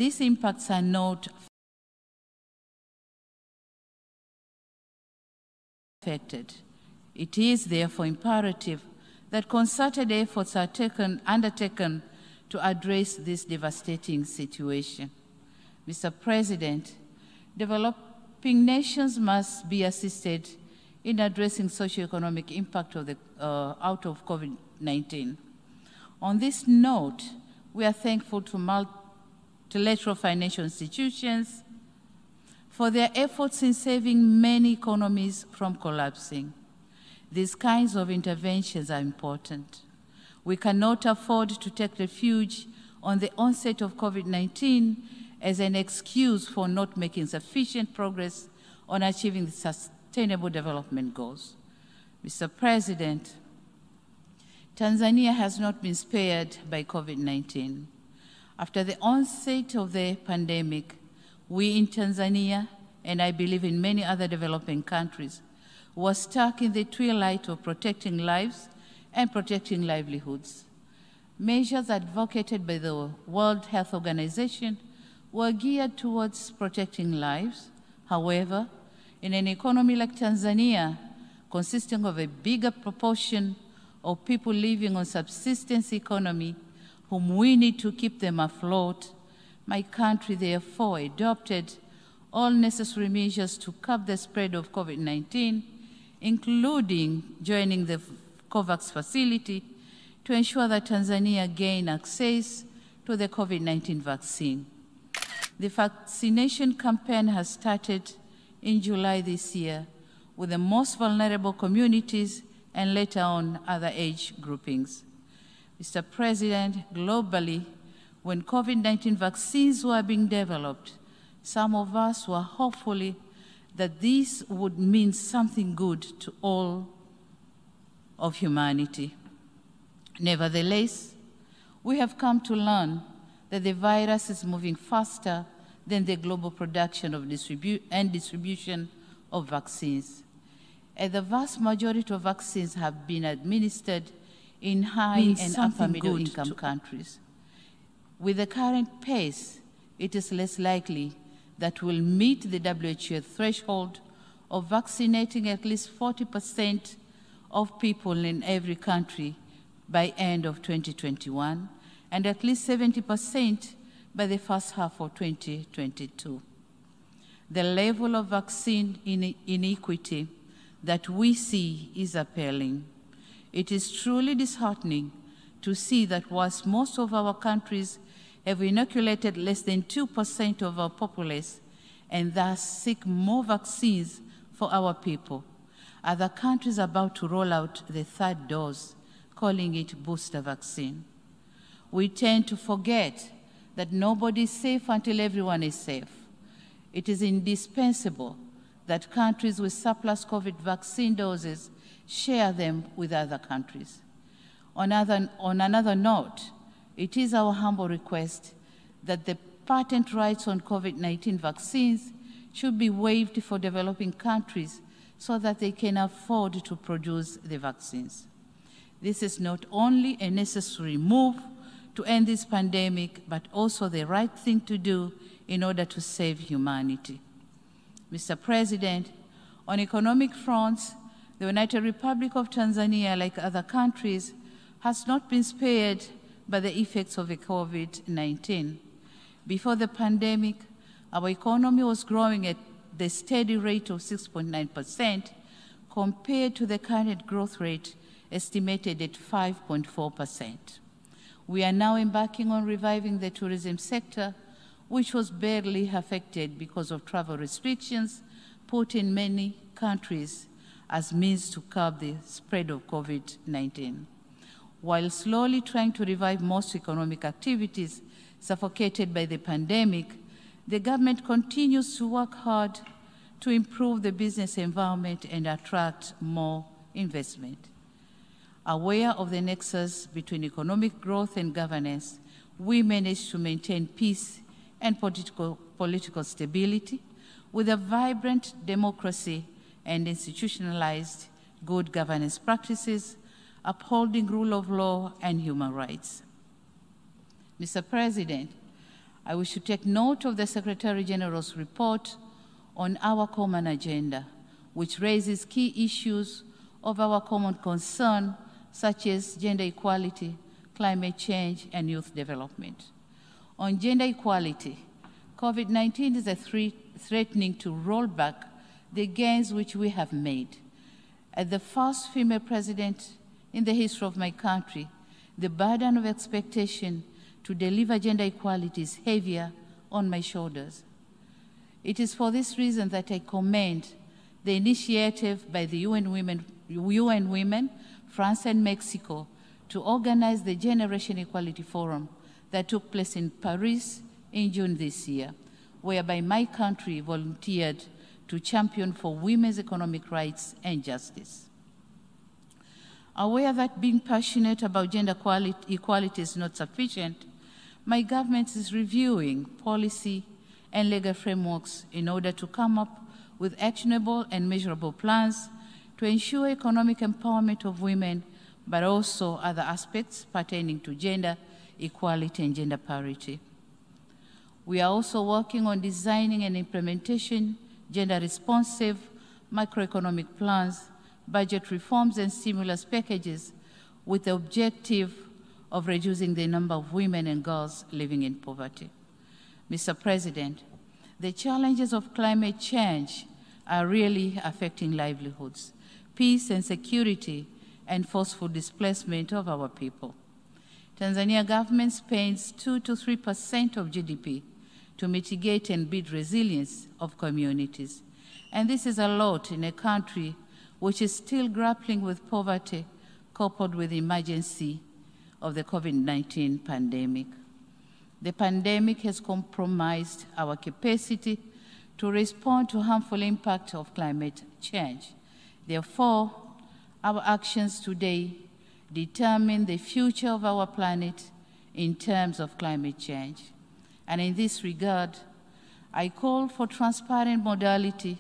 these impacts are not affected. It is therefore imperative that concerted efforts are undertaken to address this devastating situation. Mr. President, developing nations must be assisted in addressing socio-economic impact of out of COVID-19. On this note, we are thankful to multilateral financial institutions for their efforts in saving many economies from collapsing. These kinds of interventions are important. We cannot afford to take refuge on the onset of COVID-19 as an excuse for not making sufficient progress on achieving the Sustainable Development Goals. Mr. President, Tanzania has not been spared by COVID-19. After the onset of the pandemic, we in Tanzania, and I believe in many other developing countries, were stuck in the twilight of protecting lives and protecting livelihoods. Measures advocated by the World Health Organization were geared towards protecting lives. However, in an economy like Tanzania, consisting of a bigger proportion of people living on subsistence economy, whom we need to keep them afloat, my country therefore adopted all necessary measures to curb the spread of COVID-19, including joining the COVAX facility to ensure that Tanzania gain access to the COVID-19 vaccine. The vaccination campaign has started in July this year with the most vulnerable communities and later on other age groupings. Mr. President, globally, when COVID-19 vaccines were being developed, some of us were hopeful that this would mean something good to all of humanity. Nevertheless, we have come to learn that the virus is moving faster than the global production of and distribution of vaccines. And the vast majority of vaccines have been administered in high and upper middle income countries. With the current pace, it is less likely that we'll meet the WHO threshold of vaccinating at least 40% of people in every country by end of 2021, and at least 70% by the first half of 2022. The level of vaccine inequity that we see is appalling. It is truly disheartening to see that whilst most of our countries have inoculated less than 2% of our populace and thus seek more vaccines for our people, other countries are about to roll out the third dose, calling it booster vaccine. We tend to forget that nobody is safe until everyone is safe. It is indispensable that countries with surplus COVID vaccine doses share them with other countries. On another note, it is our humble request that the patent rights on COVID-19 vaccines should be waived for developing countries so that they can afford to produce the vaccines. This is not only a necessary move to end this pandemic, but also the right thing to do in order to save humanity. Mr. President, on economic fronts, the United Republic of Tanzania, like other countries, has not been spared by the effects of the COVID-19. Before the pandemic, our economy was growing at the steady rate of 6.9% compared to the current growth rate estimated at 5.4%. We are now embarking on reviving the tourism sector, which was badly affected because of travel restrictions put in many countries as means to curb the spread of COVID-19. While slowly trying to revive most economic activities suffocated by the pandemic, the government continues to work hard to improve the business environment and attract more investment. Aware of the nexus between economic growth and governance, we managed to maintain peace and political stability with a vibrant democracy and institutionalized good governance practices, upholding rule of law and human rights. Mr. President, I wish to take note of the Secretary General's report on our common agenda, which raises key issues of our common concern, such as gender equality, climate change, and youth development. On gender equality, COVID-19 is threatening to roll back the gains which we have made. As the first female president in the history of my country, the burden of expectation to deliver gender equality is heavier on my shoulders. It is for this reason that I commend the initiative by the UN Women, France and Mexico to organize the Generation Equality Forum that took place in Paris in June this year, whereby my country volunteered to champion for women's economic rights and justice. Aware that being passionate about gender equality is not sufficient, my government is reviewing policy and legal frameworks in order to come up with actionable and measurable plans to ensure economic empowerment of women, but also other aspects pertaining to gender equality and gender parity. We are also working on designing and implementation gender-responsive macroeconomic plans, budget reforms, and stimulus packages with the objective of reducing the number of women and girls living in poverty. Mr. President, the challenges of climate change are really affecting livelihoods, peace and security, and forceful displacement of our people. Tanzania government spends 2 to 3% of GDP to mitigate and build resilience of communities. And this is a lot in a country which is still grappling with poverty coupled with the emergency of the COVID-19 pandemic. The pandemic has compromised our capacity to respond to harmful impact of climate change. Therefore, our actions today determine the future of our planet in terms of climate change. And in this regard, I call for transparent modality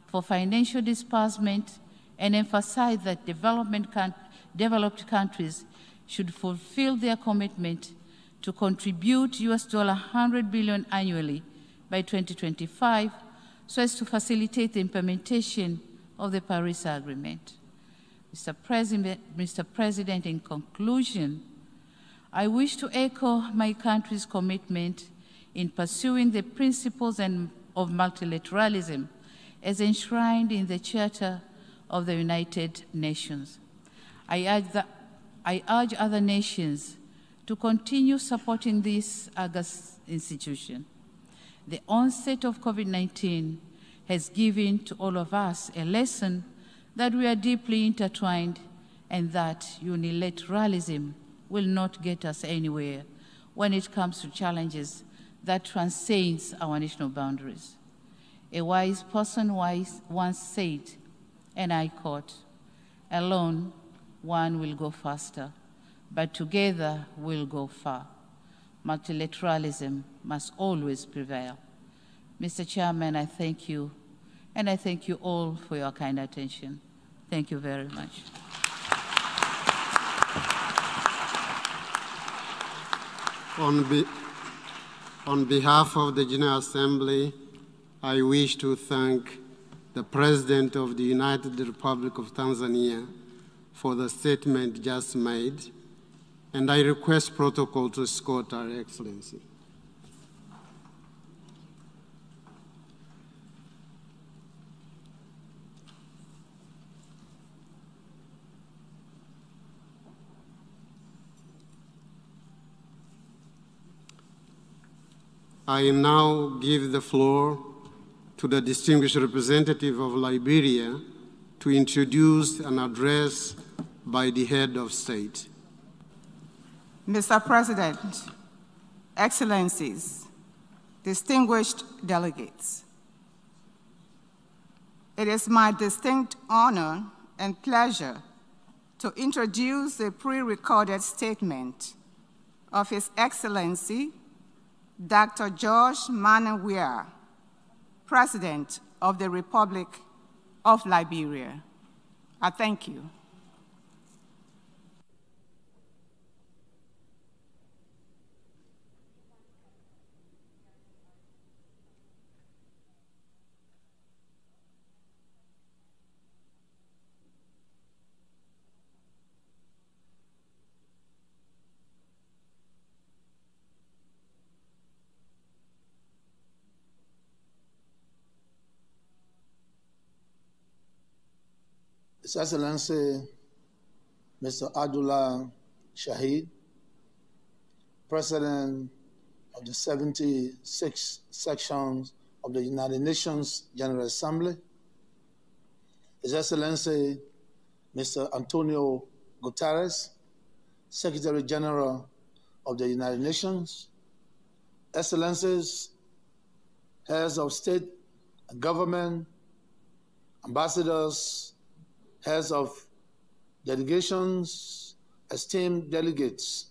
for financial disbursement and emphasize that developed countries should fulfill their commitment to contribute $100 billion annually by 2025 so as to facilitate the implementation of the Paris Agreement. Mr. President, in conclusion, I wish to echo my country's commitment in pursuing the principles of multilateralism as enshrined in the Charter of the United Nations. I urge other nations to continue supporting this august institution. The onset of COVID-19 has given to all of us a lesson that we are deeply intertwined and that unilateralism will not get us anywhere when it comes to challenges that transcends our national boundaries. A wise person once said, and I quote, "Alone, one will go faster, but together we'll go far. Multilateralism must always prevail." Mr. Chairman, I thank you, and I thank you all for your kind attention. Thank you very much. On behalf of the General Assembly, I wish to thank the President of the United Republic of Tanzania for the statement just made, and I request protocol to escort Her Excellency. I now give the floor to the distinguished representative of Liberia to introduce an address by the head of state. Mr. President, Excellencies, distinguished delegates, it is my distinct honor and pleasure to introduce a pre-recorded statement of His Excellency Dr. George Manawia, President of the Republic of Liberia. I thank you. His Excellency Mr. Abdullah Shahid, President of the 76 sections of the United Nations General Assembly, His Excellency Mr. Antonio Guterres, Secretary General of the United Nations, Excellencies, Heads of State and Government, Ambassadors, Heads of Delegations, esteemed delegates,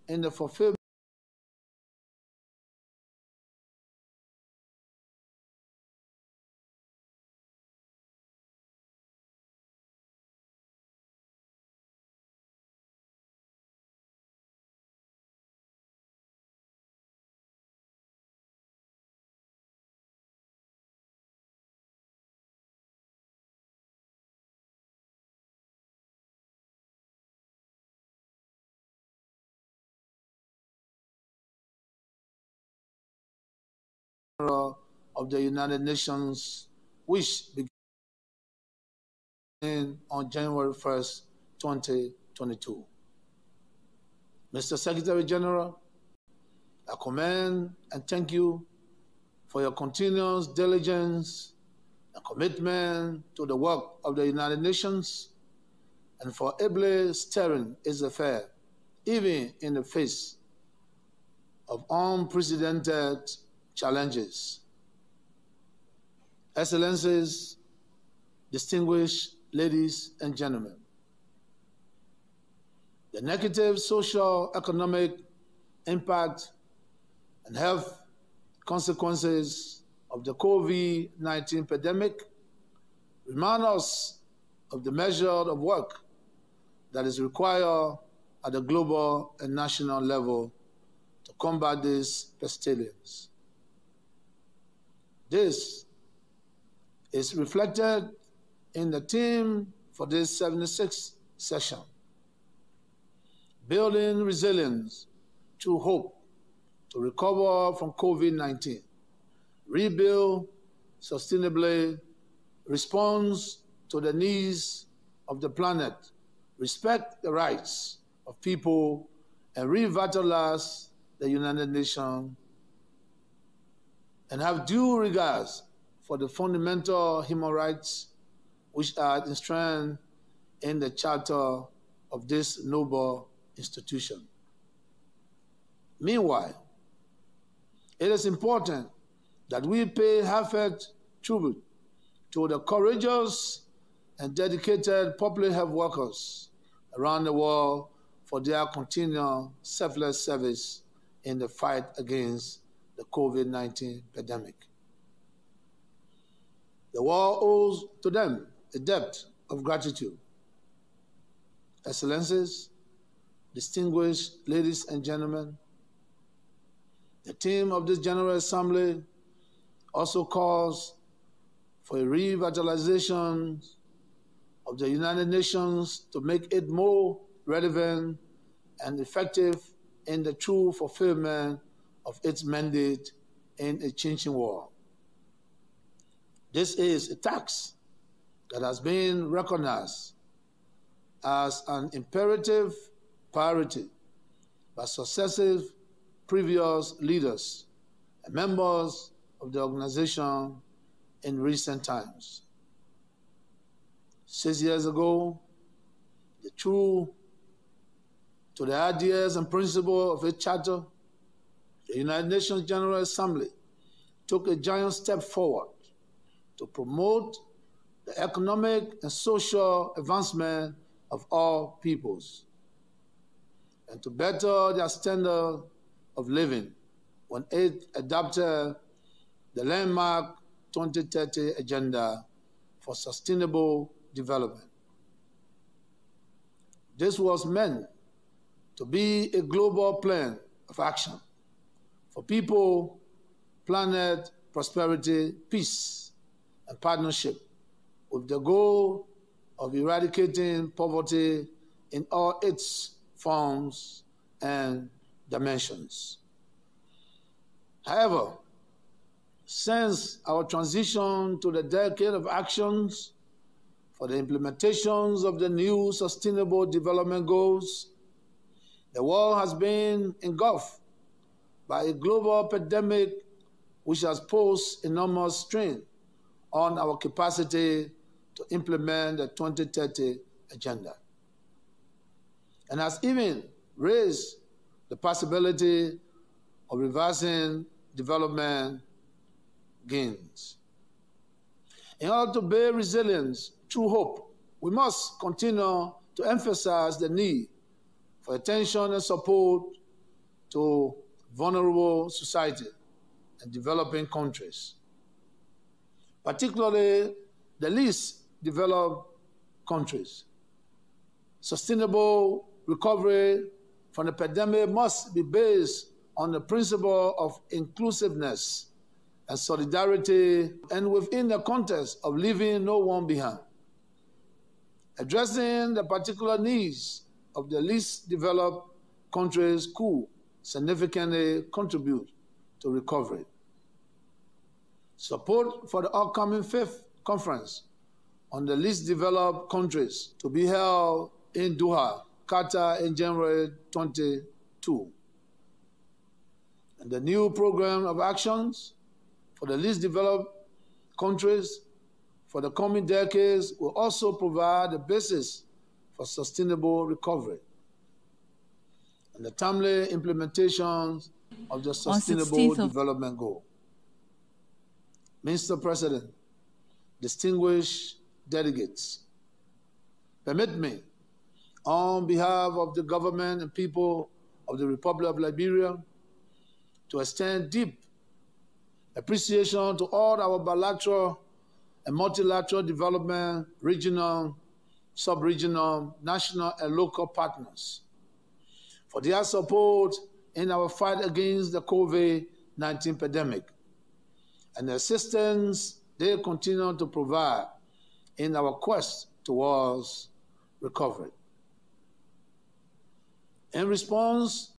in the fulfillment of the United Nations, which began on January 1st, 2022. Mr. Secretary General, I commend and thank you for your continuous diligence and commitment to the work of the United Nations and for ably steering its affairs, even in the face of unprecedented challenges. Excellencies, distinguished ladies and gentlemen, the negative social, economic impact and health consequences of the COVID-19 pandemic remind us of the measure of work that is required at the global and national level to combat this pestilence. This is reflected in the theme for this 76th session, Building Resilience through Hope to Recover from COVID-19, Rebuild Sustainably, Response to the Needs of the Planet, Respect the Rights of People, and Revitalize the United Nations, and have due regards for the fundamental human rights which are enshrined in the charter of this noble institution. Meanwhile, it is important that we pay heartfelt tribute to the courageous and dedicated public health workers around the world for their continual selfless service in the fight against the COVID-19 pandemic. The world owes to them a debt of gratitude. Excellencies, distinguished ladies and gentlemen, the theme of this General Assembly also calls for a revitalization of the United Nations to make it more relevant and effective in the true fulfillment of its mandate in a changing world. This is a task that has been recognized as an imperative priority by successive previous leaders and members of the organization in recent times. 6 years ago, the true to the ideas and principles of its charter, the United Nations General Assembly took a giant step forward to promote the economic and social advancement of all peoples and to better their standard of living when it adopted the landmark 2030 Agenda for Sustainable Development. This was meant to be a global plan of action for people, planet, prosperity, peace, and partnership, with the goal of eradicating poverty in all its forms and dimensions. However, since our transition to the decade of actions for the implementations of the new Sustainable Development Goals, the world has been engulfed by a global pandemic which has posed enormous strain on our capacity to implement the 2030 Agenda, and has even raised the possibility of reversing development gains. In order to build resilience through hope, we must continue to emphasize the need for attention and support to vulnerable society and developing countries, particularly the least developed countries. Sustainable recovery from the pandemic must be based on the principle of inclusiveness and solidarity, and within the context of leaving no one behind. Addressing the particular needs of the least developed countries could significantly contribute to recovery. Support for the upcoming 5th Conference on the least developed countries to be held in Doha, Qatar in January 2022. And the new program of actions for the least developed countries for the coming decades will also provide the basis for sustainable recovery and the timely implementation of the Sustainable Development Goal. Mr. President, distinguished delegates, permit me, on behalf of the government and people of the Republic of Liberia, to extend deep appreciation to all our bilateral and multilateral development, regional, sub-regional, national, and local partners for their support in our fight against the COVID-19 pandemic and the assistance they continue to provide in our quest towards recovery. In response